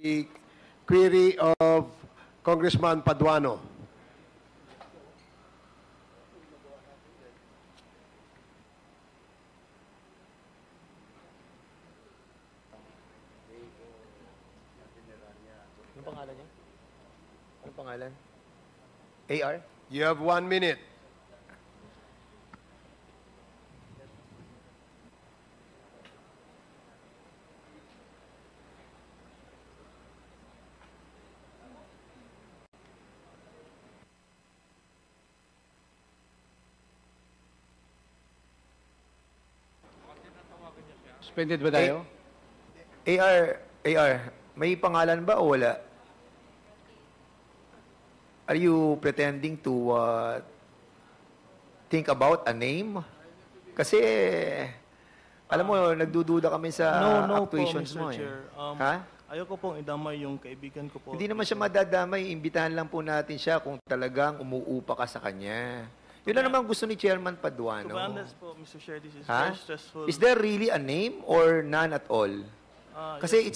the query of Congressman Paduano. Anong pangalan niya? Anong pangalan? AR? You have 1 minute. Suspended ba tayo? AR, may pangalan ba o wala? Are you pretending to think about a name? Kasi, alam mo, nagdududa kami sa actuations po, Mr. mo. Chair. Ha? Ayoko pong idamay yung kaibigan ko po. Hindi naman siya madadamay. Imbitahan lang po natin siya kung talagang umuupa ka sa kanya. Yun na naman gusto ni Chairman To Paduano. be honest po, Mr. Chair, this is Ha? very stressful. Is there really a name or none at all? Kasi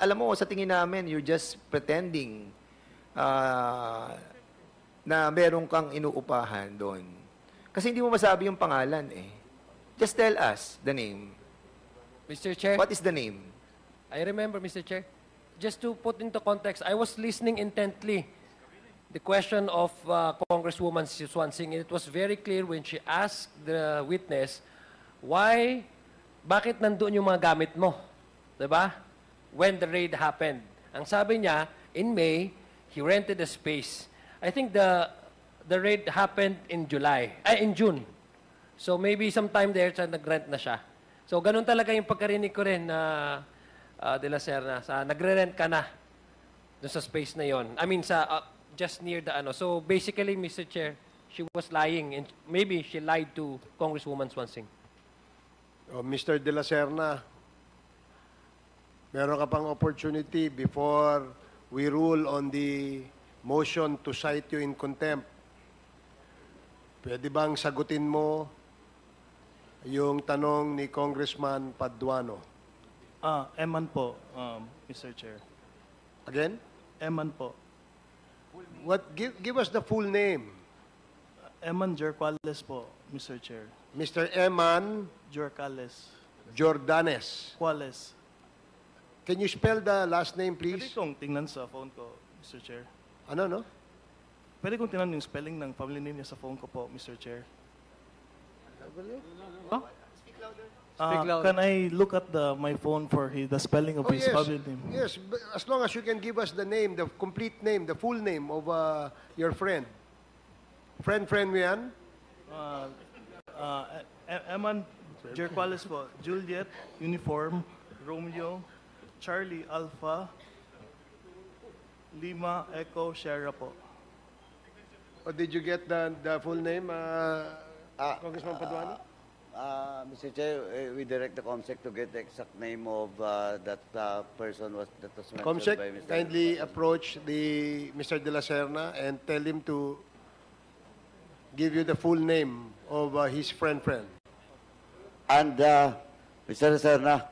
alam mo, sa tingin namin, you're just pretending na meron kang inuupahan doon. Kasi hindi mo masabi yung pangalan eh. Just tell us the name. Mr. Chair, What is the name? I remember, Mr. Chair. Just to put into context, I was listening intently the question of Congresswoman Swansing, and it was very clear when she asked the witness, bakit nandun yung mga gamit mo? Diba? When the raid happened. Ang sabi niya, in May, he rented a space. I think the raid happened in June. So maybe sometime there, nag-rent na siya. So ganun talaga yung pagkarinig ko rin na De La Serna, nagre-rent ka na dun sa space na yon. I mean, just near the ano. So basically, Mr. Chair, she was lying and maybe she lied to Congresswoman Swansing. Mr. De La Serna, meron ka pang opportunity before we rule on the motion to cite you in contempt. Pwede bang sagutin mo yung tanong ni Congressman Paduano? Eman po, Mr. Chair. Again? Eman po. Give us the full name. Eman Jorquales po, Mr. Chair. Mr. Eman Jorquales. Jordanes. Quales. Can you spell the last name, Pwede please? kong tingnan sa phone ko, Mr. Chair. Ano, no? Pwede kong tingnan yung spelling ng family name niya sa phone ko po, Mr. Chair. Speak louder. Can I look at my phone for the spelling of his yes. family name? Yes, but as long as you can give us the name, the complete name, the full name of your friend. Friend mo yan? Eman Jorquales po. Juliet, Uniform, Romeo, Charlie, Alpha, Lima, Echo, Sierra po. Or did you get the full name, Congressman Paduano? Mr. Chair, we direct the COMSEC to get the exact name of that person that was mentioned Comsec, by Mr. kindly approach Mr. De La Serna and tell him to give you the full name of his friend. And Mr. Serna,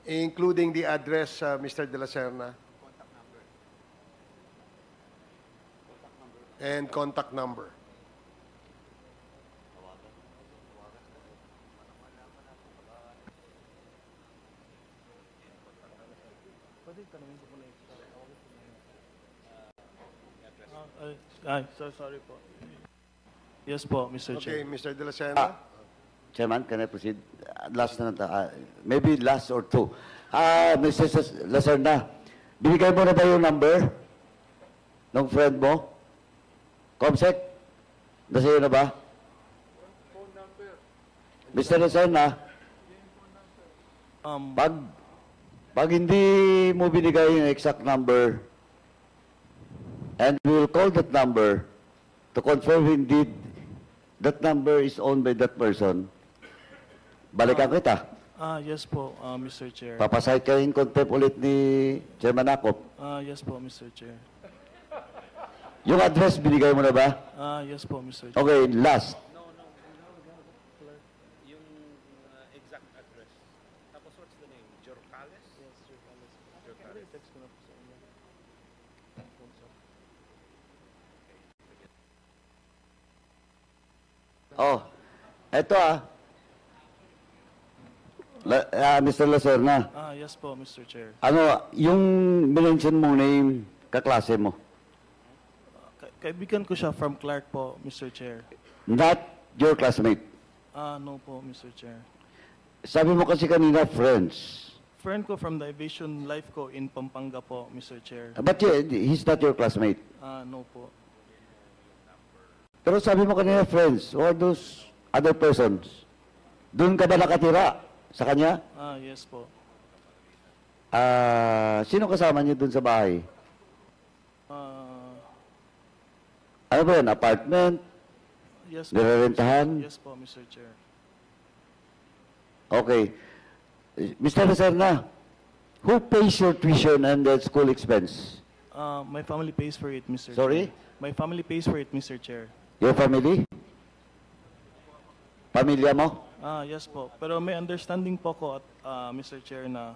including the address, Mr. De La Serna. And contact number. Sorry po. Yes po, Mr. Okay, Chair. Mr. De La Serna. Chairman, can I proceed? Last na maybe last or two. Mr. Lacerna, binigay mo na ba yung number ng friend mo? COMSEC? Nasa na ba? Mr. Lacerna, pag hindi mo binigay yung exact number, and we will call that number to confirm indeed that number is owned by that person, balikan kita. Yes po, Mr. Chair. Papasahit ka in contempt ulit ni Chairman Akop. Yes po, Mr. Chair. Yung address, binigay mo na ba? Yes po, Mr. Chair. Okay, last. Oh, eto Mr. Lacerna, Yes po, Mr. Chair. ano, yung minention mong name, kaklase mo, Kaibigan ko siya from Clark po, Mr. Chair. not your classmate. No po, Mr. Chair. Sabi mo kasi kanina, friends. Friend ko from the aviation life ko in Pampanga po, Mr. Chair. But he's not your classmate. No po. Pero sabi mo kanina, friends, or those other persons, doon ka ba nakatira sa kanya? Yes po. Sino kasama niyo doon sa bahay? Uh, Ano ba yan? Apartment? yes po. Nirerentahan? Yes po, Mr. Chair. Okay. Mr. Lacerna, who pays your tuition and the school expense? My family pays for it, Mr. Sorry? Chair. My family pays for it, Mr. Chair. Your family? Pamilya mo? Yes po. Pero may understanding po ko at Mr. Chair na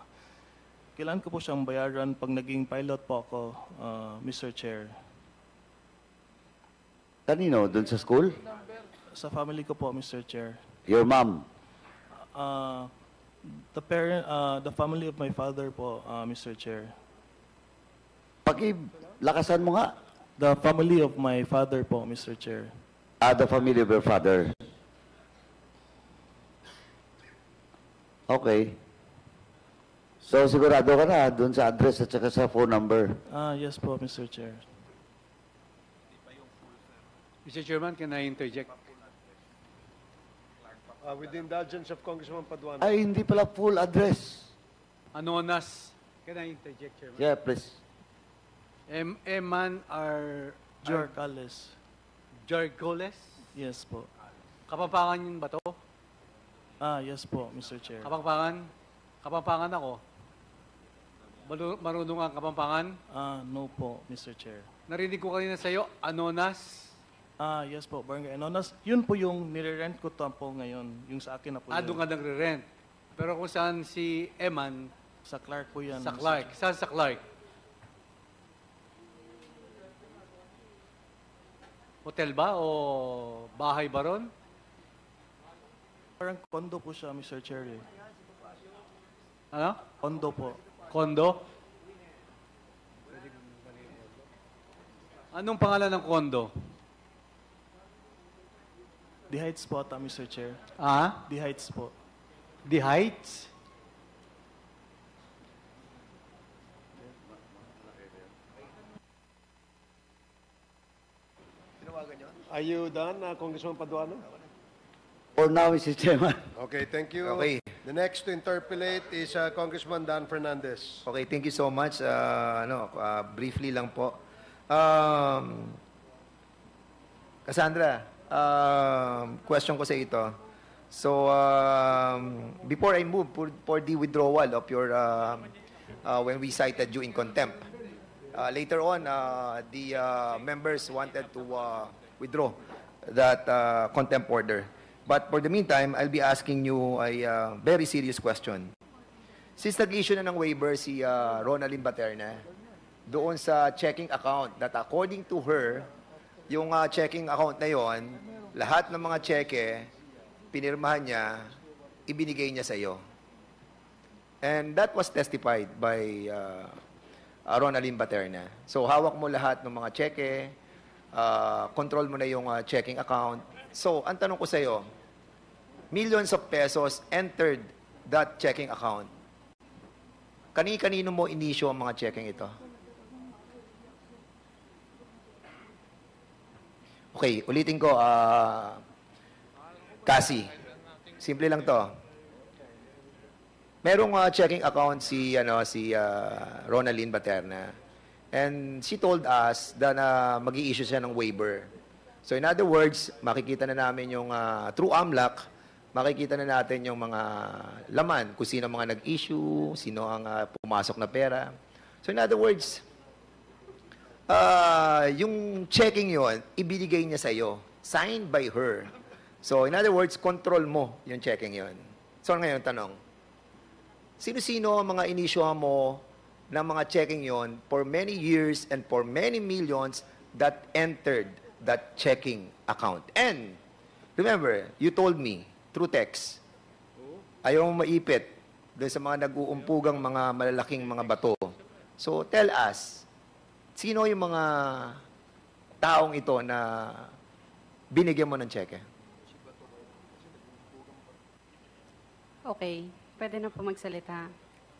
kailangan ko po siyang bayaran pag naging pilot po ako, Mr. Chair. Kanino? Doon sa school? Sa family ko po, Mr. Chair. Your mom? The family of my father po, Mr. Chair. Lakasan mo nga. The family of my father po, Mr. Chair. The family of your father. Okay. So, sigurado ka na doon sa address at saka sa phone number. Yes po, Mr. Chair. Mr. Chairman, can I interject? With the indulgence of Congressman Paduano. Ay, hindi pala full address. Anonas. Can I interject, Chairman? Yeah, please. Eman are Jorcales. Jargoles? Yes po. Kapampangan yun ba to? Yes po, Mr. Chair. Kapampangan? Kapampangan ako. Marunong ang Kapampangan? No po, Mr. Chair. Narinig ko kanina sa'yo, Anonas. Yes po, Barangay Anonas. Yun po yung nire-rent ko po ngayon. Yung sa akin na po Doon ka nagre-rent. Pero kung saan si Eman, Sa Clark po yan. sa Mr. Clark. Chair. Saan sa Clark? Hotel ba o bahay ba ron? Parang condo po siya, Mr. Chair. Eh. Ano? Condo po. Kondo? Anong pangalan ng kondo? The Heights po ata, Mr. Chair. The Heights po. The Heights? Are you done, Congressman Paduano? For now, Mr. Chairman. Okay, thank you. Okay. The next to interpolate is Congressman Dan Fernandez. Okay, thank you so much. Briefly lang po. Cassandra, question ko sa ito. So, before I move for the withdrawal of your, when we cited you in contempt, later on, the members wanted to withdraw that contempt order. But for the meantime, I'll be asking you a very serious question. Since nag-issue na ng waiver si Ronaldin Baterna, doon sa checking account that according to her, yung checking account na yon, lahat ng mga cheque, pinirmahan niya, ibinigay niya sa iyo. And that was testified by Ronaldin Baterna. So hawak mo lahat ng mga cheque, control mo na yung checking account. So, ang tanong ko sa iyo, millions of pesos entered that checking account. Kani-kanino mo inisyo ang mga checking ito? Okay, ulitin ko, Cassie. Simple lang to. Merong checking account si Ronaldin Baterna. And she told us that mag-i-issue siya ng waiver. So in other words, makikita na namin yung through AMLAC, makikita na natin yung mga laman, kung sino mga nag-issue, sino ang pumasok na pera. So in other words, yung checking yon ibinigay niya sa iyo, signed by her. So in other words, control mo yung checking yon. So ngayon tanong, sino-sino ang mga inisyuhan mo ng mga checking yon for many years and for many millions that entered that checking account? And remember, you told me, through text, ayaw mong maipit doon sa mga nag-uumpugang mga malalaking mga bato. So, tell us, sino yung mga taong ito na binigyan mo ng cheque? Okay, pwede na po magsalita.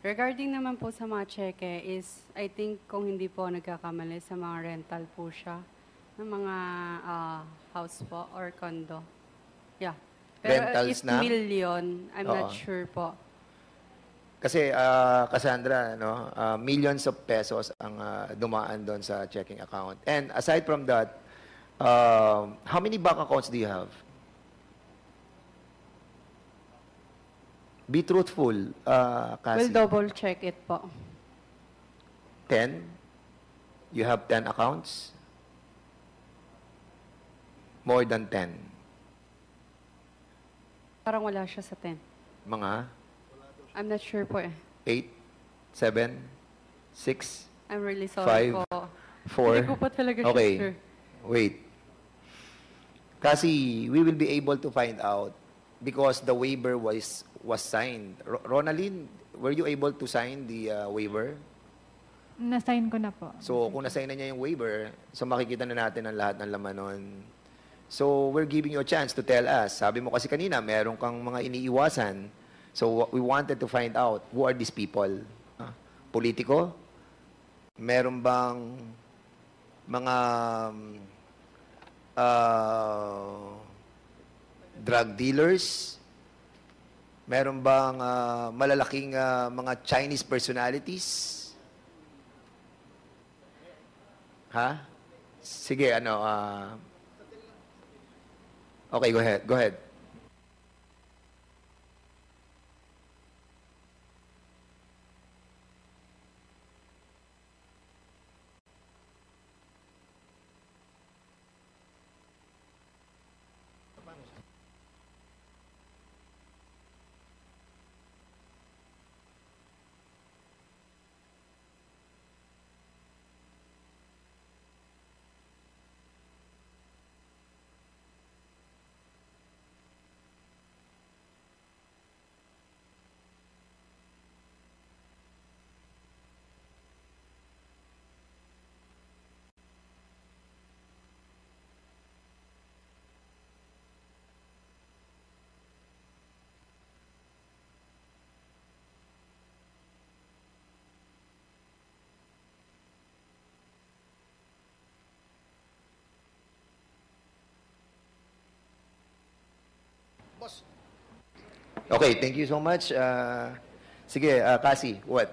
Regarding naman po sa mga cheque is, I think kung hindi po nagkakamali sa mga rental po siya, ng mga house po or condo. Yeah. Pero Rentals if na? million, I'm not Oo. sure po. Kasi, Cassandra, no, millions of pesos ang dumaan doon sa checking account. And aside from that, how many bank accounts do you have? Be truthful, Cassie. We'll double check it po. 10? You have 10 accounts? More than 10? Parang wala siya sa 10. Mga I'm not sure po eh. 8? 7? 6? I'm really sorry 5, po. 4? Hindi ko pa talaga siya Okay. sure. Wait. Kasi we will be able to find out because the waiver was signed. Ronaldine, were you able to sign the waiver? Na-sign ko na po. So, kung na-sign na niya yung waiver, so makikita na natin ang lahat ng laman nun. So, we're giving you a chance to tell us. Sabi mo kasi kanina, meron kang mga iniiwasan. So, we wanted to find out, who are these people? Politiko? Meron bang mga drug dealers? Meron bang malalaking mga Chinese personalities? Ha? Sige, okay, go ahead. Go ahead. Okay, thank you so much. Sige, Cassie, what?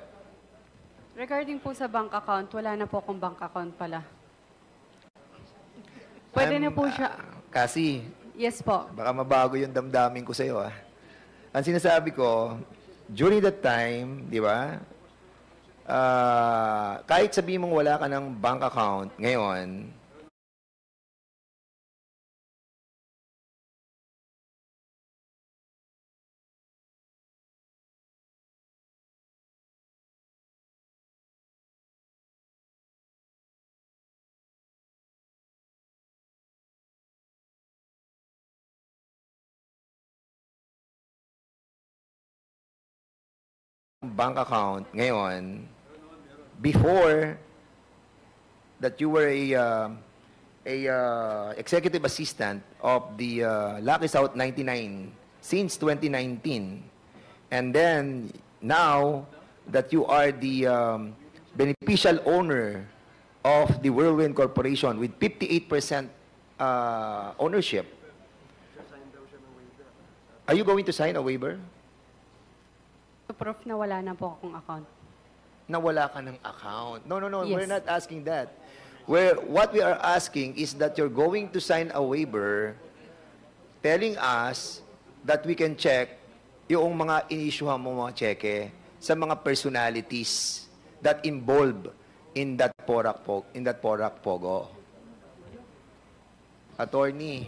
Regarding po sa bank account, wala na po akong bank account pala. Pwede na po siya. Cassie, Yes po. baka mabago yung damdamin ko sa'yo, ah. Ang sinasabi ko, during that time, di ba, kahit sabihin mong wala ka ng bank account ngayon, bank account ngayon, before that you were a executive assistant of the Lucky South 99 since 2019, and then now that you are the beneficial owner of the Whirlwind Corporation with 58% ownership, are you going to sign a waiver? To proof na wala na po akong account. Na wala ka ng account. No, Yes. we're not asking that. What we are asking is that you're going to sign a waiver telling us that we can check yung mga inisyuhan mo mga cheque sa mga personalities that involved in that Porac Pogo. Attorney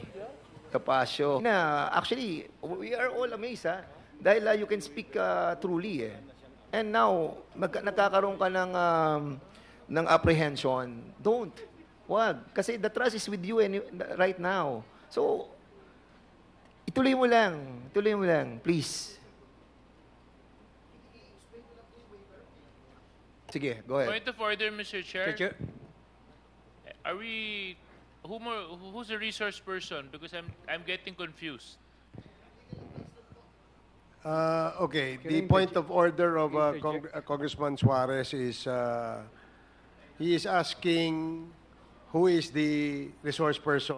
Capasio. Actually, we are all amazed, ha? Dahil you can speak truly, eh. And now, nagkakaroon ka ng apprehension. Don't. Wag. Kasi the trust is with you right now. So, Ituloy mo lang, please. Sige, go ahead. Point of order, Mr. Chair. Chair. Are we who's the resource person? Because I'm getting confused. Okay, the point of order of Congressman Suarez is he is asking who is the resource person.